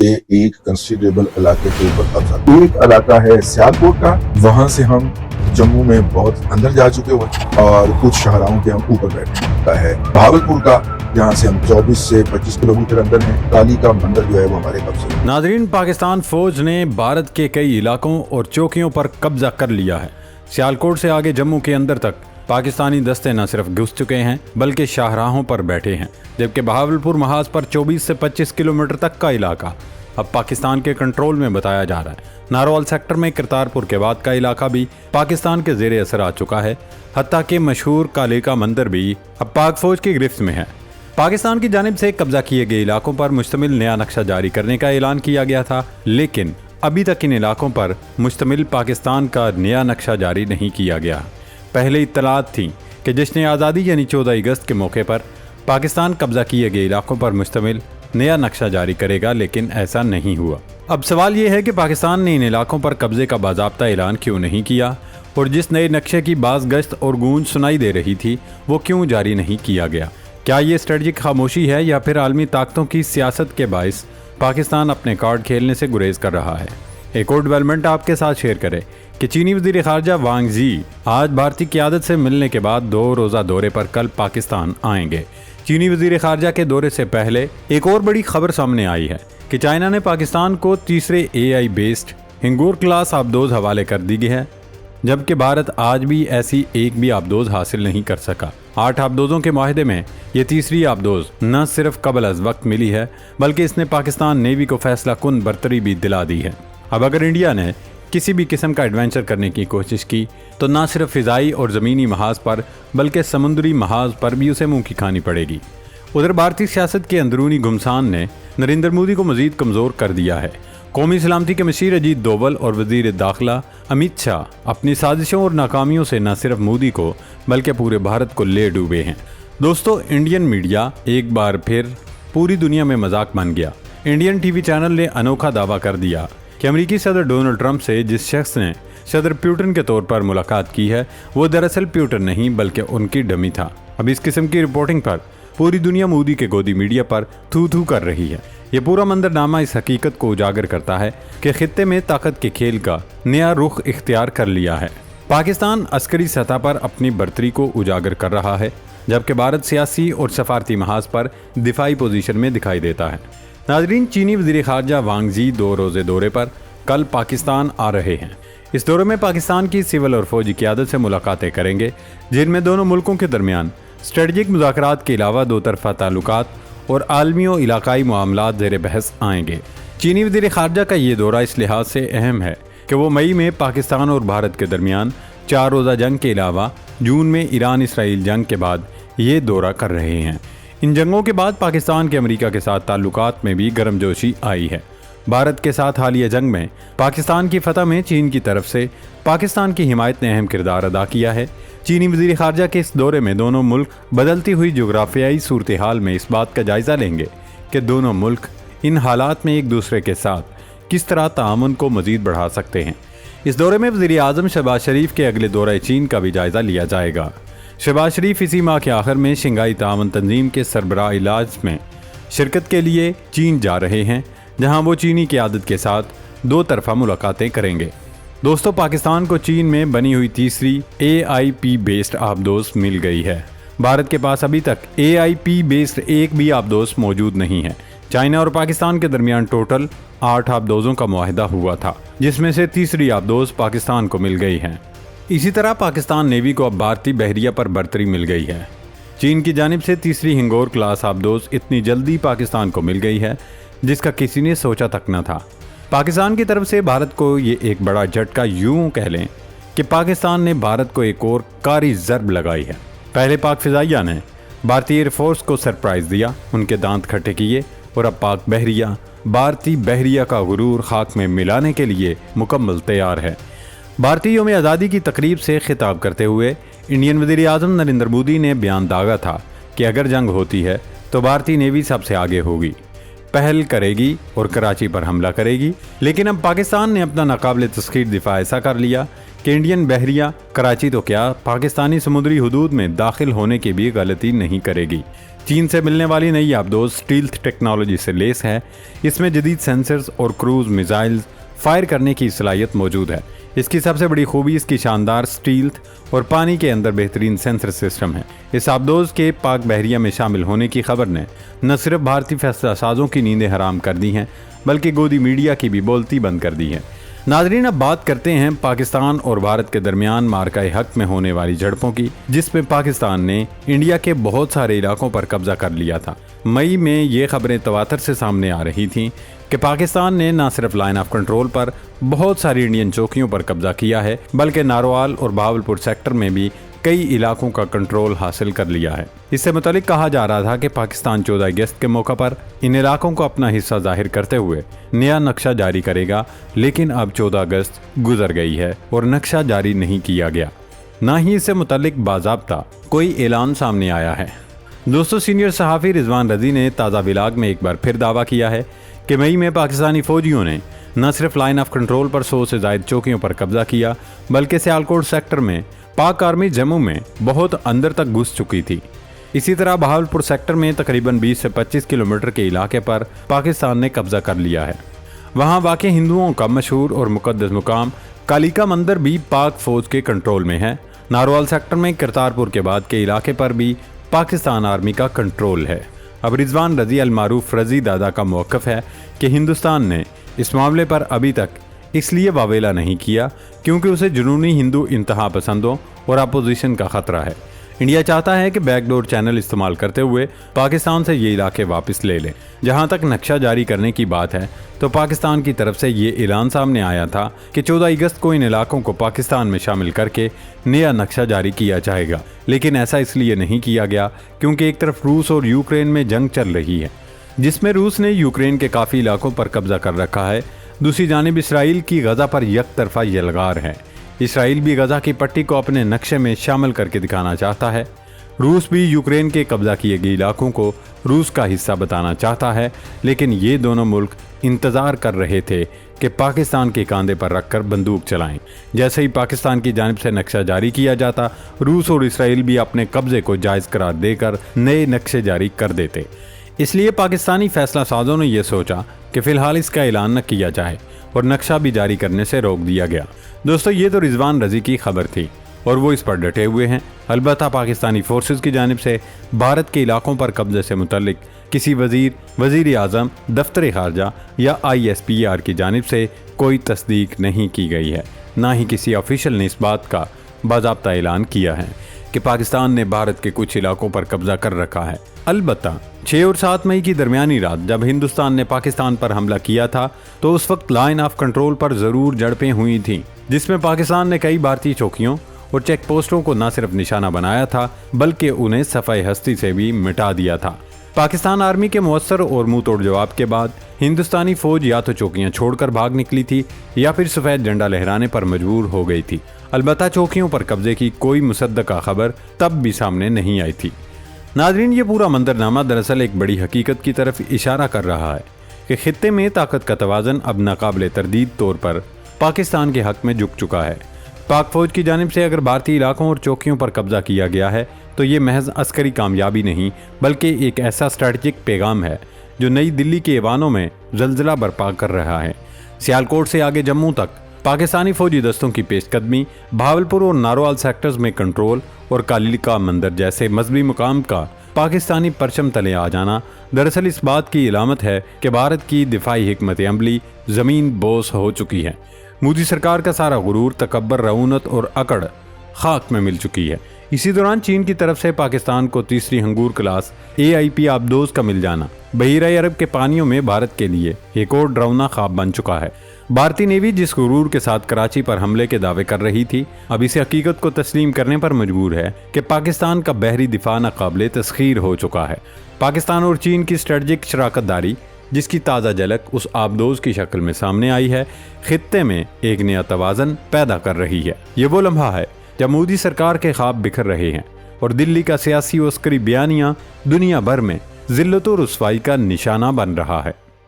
के एक कंसिडरेबल इलाके के ऊपर कब्जा। एक इलाका है सियालकोट का, वहां से हम जम्मू में बहुत अंदर जा चुके हुए और कुछ शहरों के हम ऊपर बैठे है। भावलपुर का यहाँ से हम 24 से 25 किलोमीटर अंदर है। काली का मंदिर जो है वो हमारे कब्जे। नाजरीन, पाकिस्तान फौज ने भारत के कई इलाकों और चौकियों पर कब्जा कर लिया है। सियालकोट से आगे जम्मू के अंदर तक पाकिस्तानी दस्ते न सिर्फ घुस चुके हैं बल्कि शाहराहों पर बैठे हैं, जबकि बहावलपुर महाज पर 24 से 25 किलोमीटर तक का इलाका अब पाकिस्तान के कंट्रोल में बताया जा रहा है। नारोवाल सेक्टर में करतारपुर के बाद का इलाका भी पाकिस्तान के जेर असर आ चुका है। हत्ता के मशहूर काले का मंदिर भी अब पाक फौज की गिरफ्त में है। पाकिस्तान की जानिब से कब्जा किए गए इलाकों पर मुश्तमिल नया नक्शा जारी करने का ऐलान किया गया था, लेकिन अभी तक इन इलाकों पर मुश्तमिल पाकिस्तान का नया नक्शा जारी नहीं किया गया। पहले इत्तलात थी कि जश्न आज़ादी यानी 14 अगस्त के मौके पर पाकिस्तान कब्जा किए गए इलाकों पर मुश्तमिल नया नक्शा जारी करेगा, लेकिन ऐसा नहीं हुआ। अब सवाल ये है कि पाकिस्तान ने इन इलाकों पर कब्जे का बाज़ाब्ता ऐलान क्यों नहीं किया और जिस नए नक्शे की बाज़ गश्त और गूंज सुनाई दे रही थी वो क्यों जारी नहीं किया गया। क्या ये स्ट्रेटजिक खामोशी है या फिर आलमी ताकतों की सियासत के बायस पाकिस्तान अपने कार्ड खेलने से गुरेज कर रहा है। एक और डेवलपमेंट आपके साथ शेयर करें कि चीनी वज़ीर ख़ारजा वांग ज़ी आज भारतीय क़यादत से मिलने के बाद 2 रोज़ा दौरे पर कल पाकिस्तान आएंगे। चीनी वज़ीर ख़ारजा के दौरे से पहले एक और बड़ी खबर सामने आई है कि चाइना ने पाकिस्तान को तीसरे AI बेस्ड हिंगोर क्लास आबदोज हवाले कर दी है, जबकि भारत आज भी ऐसी एक भी आबदोज हासिल नहीं कर सका। 8 आबदोजों के माहिदे में ये तीसरी आबदोज न सिर्फ कबल अज़ वक्त मिली है बल्कि इसने पाकिस्तान नेवी को फैसला कुन बरतरी भी दिला दी है। अब अगर इंडिया ने किसी भी किस्म का एडवेंचर करने की कोशिश की तो न सिर्फ फ़िज़ाई और ज़मीनी महाज पर बल्कि समुद्री महाज पर भी उसे मुँह की खानी पड़ेगी। उधर भारतीय सियासत के अंदरूनी घुमसान ने नरेंद्र मोदी को मज़ीद कमज़ोर कर दिया है। कौमी सलामती के मशीर अजीत डोवल और वज़ीर दाखिला अमित शाह अपनी साजिशों और नाकामियों से न सिर्फ मोदी को बल्कि पूरे भारत को ले डूबे हैं। दोस्तों, इंडियन मीडिया एक बार फिर पूरी दुनिया में मजाक बन गया। इंडियन टीवी चैनल ने अनोखा दावा कर दिया कि अमेरिकी सदर डोनाल्ड ट्रंप से जिस शख्स ने सदर प्यूटन के तौर पर मुलाकात की है वो दरअसल प्यूटन नहीं बल्कि उनकी डमी था। अब इस किस्म की रिपोर्टिंग पर पूरी दुनिया मोदी के गोदी मीडिया पर थू थू कर रही है। ये पूरा मंजरनामा इस हकीकत को उजागर करता है कि खित्ते में ताकत के खेल का नया रुख इख्तियार कर लिया है। पाकिस्तान अस्करी सतह पर अपनी बर्तरी को उजागर कर रहा है, जबकि भारत सियासी और सफारती महाज पर दिफाई पोजीशन में दिखाई देता है। नाजरीन, चीनी वज़ीर ख़ारजा वांग ज़ी 2 रोज़े दौरे पर कल पाकिस्तान आ रहे हैं। इस दौरे में पाकिस्तान की सिविल और फौजी क़यादत से मुलाकातें करेंगे, जिनमें दोनों मुल्कों के दरमियान स्ट्रेटजिक मुज़ाकरात के अलावा 2 तरफ़ा ताल्लुकात और आलमी और इलाकाई मामलात ज़ेर बहस आएंगे। चीनी वज़ीर ख़ारजा का ये दौरा इस लिहाज से अहम है कि वो मई में पाकिस्तान और भारत के दरमियान 4 रोज़ा जंग के अलावा जून में ईरान इसराइल जंग के बाद ये दौरा कर रहे हैं। इन जंगों के बाद पाकिस्तान के अमेरिका के साथ ताल्लुकात में भी गर्मजोशी आई है। भारत के साथ हालिया जंग में पाकिस्तान की फतह में चीन की तरफ से पाकिस्तान की हिमायत ने अहम किरदार अदा किया है। चीनी वज़ीर ख़ारजा के इस दौरे में दोनों मुल्क बदलती हुई जोग्राफियाई सूरत हाल में इस बात का जायज़ा लेंगे कि दोनों मुल्क इन हालात में एक दूसरे के साथ किस तरह ताअमुन को मज़ीद बढ़ा सकते हैं। इस दौरे में वज़ीर आज़म शहबाज शरीफ के अगले दौरे चीन का भी जायज़ा लिया जाएगा। शहबाज शरीफ इसी माह के आखिर में शंघाई ताअमुन तंजीम के सरबराह इजलास में शिरकत के लिए चीन जा रहे हैं, जहां वो चीनी क़यादत के साथ 2 तरफ़ा मुलाकातें करेंगे। दोस्तों, पाकिस्तान को चीन में बनी हुई तीसरी AIP बेस्ड आबदोज मिल गई है। भारत के पास अभी तक AIP बेस्ड एक भी आबदोज मौजूद नहीं है। चाइना और पाकिस्तान के दरमियान टोटल 8 आबदोजों का मुआहिदा हुआ था, जिसमें से तीसरी आबदोज पाकिस्तान को मिल गई है। इसी तरह पाकिस्तान नेवी को अब भारतीय बहरिया पर बर्तरी मिल गई है। चीन की जानिब से तीसरी हिंगोर क्लास आबदोज इतनी जल्दी पाकिस्तान को मिल गई है जिसका किसी ने सोचा तक न था। पाकिस्तान की तरफ से भारत को ये एक बड़ा झटका यूं कह लें कि पाकिस्तान ने भारत को एक और कारी ज़र्ब लगाई है। पहले पाक फ़िज़ाइया ने भारतीय एयरफोर्स को सरप्राइज़ दिया, उनके दांत खट्टे किए और अब पाक बहरिया भारतीय बहरिया का गुरूर खाक में मिलाने के लिए मुकम्मल तैयार है। भारतीय यौम आज़ादी की तकरीब से खिताब करते हुए इंडियन वज़ीर आज़म नरेंद्र मोदी ने बयान दागा था कि अगर जंग होती है तो भारतीय नेवी सबसे आगे होगी, पहल करेगी और कराची पर हमला करेगी। लेकिन अब पाकिस्तान ने अपना नाकाबिल तस्खीर दिफा ऐसा कर लिया कि इंडियन बहरिया कराची तो क्या पाकिस्तानी समुद्री हदूद में दाखिल होने की भी गलती नहीं करेगी। چین سے ملنے والی نئی آبدوز اسٹیلتھ ٹیکنالوجی سے لیس ہے۔ اس میں جدید سینسرز اور کروز میزائلز فائر کرنے کی صلاحیت موجود ہے۔ اس کی سب سے بڑی خوبی اس کی شاندار اسٹیلتھ اور پانی کے اندر بہترین سینسر سسٹم ہے۔ اس آبدوز کے پاک بحریہ میں شامل ہونے کی خبر نے نہ صرف بھارتی فیصلہ سازوں کی نیندیں حرام کر دی ہیں بلکہ گودی میڈیا کی بھی بولتی بند کر دی ہے۔ ناظرین، اب بات کرتے ہیں پاکستان اور بھارت کے درمیان مارکہ حق میں ہونے والی جھڑپوں کی، جس میں پاکستان نے انڈیا کے بہت سارے علاقوں پر قبضہ کر لیا تھا۔ مئی میں یہ خبریں تواتر سے سامنے آ رہی تھیں کہ پاکستان نے نہ صرف لائن آف کنٹرول پر بہت ساری انڈین چوکیوں پر قبضہ کیا ہے بلکہ ناروال اور بہاولپور سیکٹر میں بھی کئی علاقوں کا کنٹرول حاصل کر لیا ہے۔ اس سے متعلق کہا جا رہا تھا کہ پاکستان 14 اگست کے موقع پر ان علاقوں کو اپنا حصہ ظاہر کرتے ہوئے نیا نقشہ جاری کرے گا، لیکن اب 14 اگست گزر گئی ہے اور نقشہ جاری نہیں کیا گیا، نہ ہی اس سے متعلق باضابطہ کوئی اعلان سامنے آیا ہے۔ دوستو، سینئر صحافی رضوان رضی نے تازہ ولاگ میں ایک بار پھر دعویٰ کیا ہے کہ مئی میں پاکستانی فوجیوں نے نہ صرف لائن آف کنٹرول پر 100 سے زائد چوکیوں پر قبضہ کیا بلکہ سیالکوٹ سیکٹر میں پاک آرمی جموں میں بہت اندر تک گھس چکی تھی۔ اسی طرح بہاولپور سیکٹر میں تقریباً 20 سے 25 کلومیٹر کے علاقے پر پاکستان نے قبضہ کر لیا ہے۔ وہاں واقع ہندوؤں کا مشہور اور مقدس مقام کالیکا مندر بھی پاک فوج کے کنٹرول میں ہے۔ ناروال سیکٹر میں کرتارپور کے بعد کے علاقے پر بھی پاکستان آرمی کا کنٹرول ہے۔ اب رضوان رضی المعروف رضی دادا کا موقف ہے کہ ہندوستان نے اس معاملے پر ابھی تک اس لیے واویلا نہیں کیا کیونکہ اسے جنونی ہندو انتہا پسندوں اور اپوزیشن کا خطرہ ہے۔ انڈیا چاہتا ہے کہ بیک ڈور چینل استعمال کرتے ہوئے پاکستان سے یہ علاقے واپس لے لیں۔ جہاں تک نقشہ جاری کرنے کی بات ہے تو پاکستان کی طرف سے یہ اعلان سامنے آیا تھا کہ 14 اگست کو ان علاقوں کو پاکستان میں شامل کر کے نیا نقشہ جاری کیا جائے گا، لیکن ایسا اس لیے نہیں کیا گیا کیونکہ ایک طرف روس اور یوکرین میں جنگ چل رہی ہے جس میں روس نے یوکرین کے کافی علاقوں پر قبضہ کر رکھا ہے، دوسری جانب اسرائیل کی غزہ پر یک طرفہ یلغار ہے۔ اسرائیل بھی غزہ کی پٹی کو اپنے نقشے میں شامل کر کے دکھانا چاہتا ہے۔ روس بھی یوکرین کے قبضہ کیے گئے علاقوں کو روس کا حصہ بتانا چاہتا ہے، لیکن یہ دونوں ملک انتظار کر رہے تھے کہ پاکستان کے کاندھے پر رکھ کر بندوق چلائیں۔ جیسے ہی پاکستان کی جانب سے نقشہ جاری کیا جاتا، روس اور اسرائیل بھی اپنے قبضے کو جائز قرار دے کر نئے نقشے جاری کر دیتے۔ اس لیے پاکستانی فیصلہ سازوں نے یہ سوچا کہ فی الحال اس کا اعلان نہ کیا جائے اور نقشہ بھی جاری کرنے سے روک دیا گیا۔ دوستو، یہ تو رضوان رضی کی خبر تھی اور وہ اس پر ڈٹے ہوئے ہیں۔ البتہ پاکستانی فورسز کی جانب سے بھارت کے علاقوں پر قبضے سے متعلق کسی وزیر اعظم، دفتر خارجہ یا ISPR کی جانب سے کوئی تصدیق نہیں کی گئی ہے، نہ ہی کسی آفیشل نے اس بات کا باضابطہ اعلان کیا ہے کہ پاکستان نے بھارت کے کچھ علاقوں پر قبضہ کر رکھا ہے۔ البتہ 6 اور 7 مئی کی درمیانی رات جب ہندوستان نے پاکستان پر حملہ کیا تھا تو اس وقت لائن آف کنٹرول پر ضرور جھڑپیں ہوئی تھیں، جس میں پاکستان نے کئی بھارتی چوکیوں اور چیک پوسٹوں کو نہ صرف نشانہ بنایا تھا بلکہ انہیں صفحہ ہستی سے بھی مٹا دیا تھا۔ پاکستان آرمی کے مؤثر اور منہ توڑ جواب کے بعد ہندوستانی فوج یا تو چوکیاں چھوڑ کر بھاگ نکلی تھی یا پھر سفید جھنڈا لہرانے پر مجبور ہو گئی تھی۔ البتہ چوکیوں پر قبضے کی کوئی مصدقہ خبر تب بھی سامنے نہیں آئی تھی۔ ناظرین، یہ پورا منظرنامہ دراصل ایک بڑی حقیقت کی طرف اشارہ کر رہا ہے کہ خطے میں طاقت کا توازن اب ناقابل تردید طور پر پاکستان کے حق میں جھک چکا ہے۔ پاک فوج کی جانب سے اگر بھارتی علاقوں اور چوکیوں پر قبضہ کیا گیا ہے تو یہ محض عسکری کامیابی نہیں بلکہ ایک ایسا اسٹریٹجک پیغام ہے جو نئی دلی کے ایوانوں میں زلزلہ برپا کر رہا ہے۔ سیالکوٹ سے آگے جموں تک پاکستانی فوجی دستوں کی پیش قدمی، بہاولپور اور ناروال سیکٹرز میں کنٹرول اور کالیکا مندر جیسے مذہبی مقام کا پاکستانی پرچم تلے آ جانا دراصل اس بات کی علامت ہے کہ بھارت کی دفاعی حکمت عملی زمین بوس ہو چکی ہے۔ مودی سرکار کا سارا غرور، تکبر، رعونت اور اکڑ خاک میں مل چکی ہے۔ اسی دوران چین کی طرف سے پاکستان کو تیسری ہنگور کلاس AIP آبدوز کا مل جانا بحیرہ عرب کے پانیوں میں بھارت کے لیے ایک اور ڈراؤنا خواب بن چکا ہے۔ بھارتی نیوی جس غرور کے ساتھ کراچی پر حملے کے دعوے کر رہی تھی، اب اسے حقیقت کو تسلیم کرنے پر مجبور ہے کہ پاکستان کا بحری دفاع ناقابل تسخیر ہو چکا ہے۔ پاکستان اور چین کی اسٹریٹجک شراکت داری، جس کی تازہ جھلک اس آبدوز کی شکل میں سامنے آئی ہے، خطے میں ایک نیا توازن پیدا کر رہی ہے۔ یہ وہ لمحہ ہے جب مودی سرکار کے خواب بکھر رہے ہیں اور دلی کا سیاسی و عسکری بیانیہ دنیا بھر میں ذلت و رسوائی کا نشانہ بن رہا ہے۔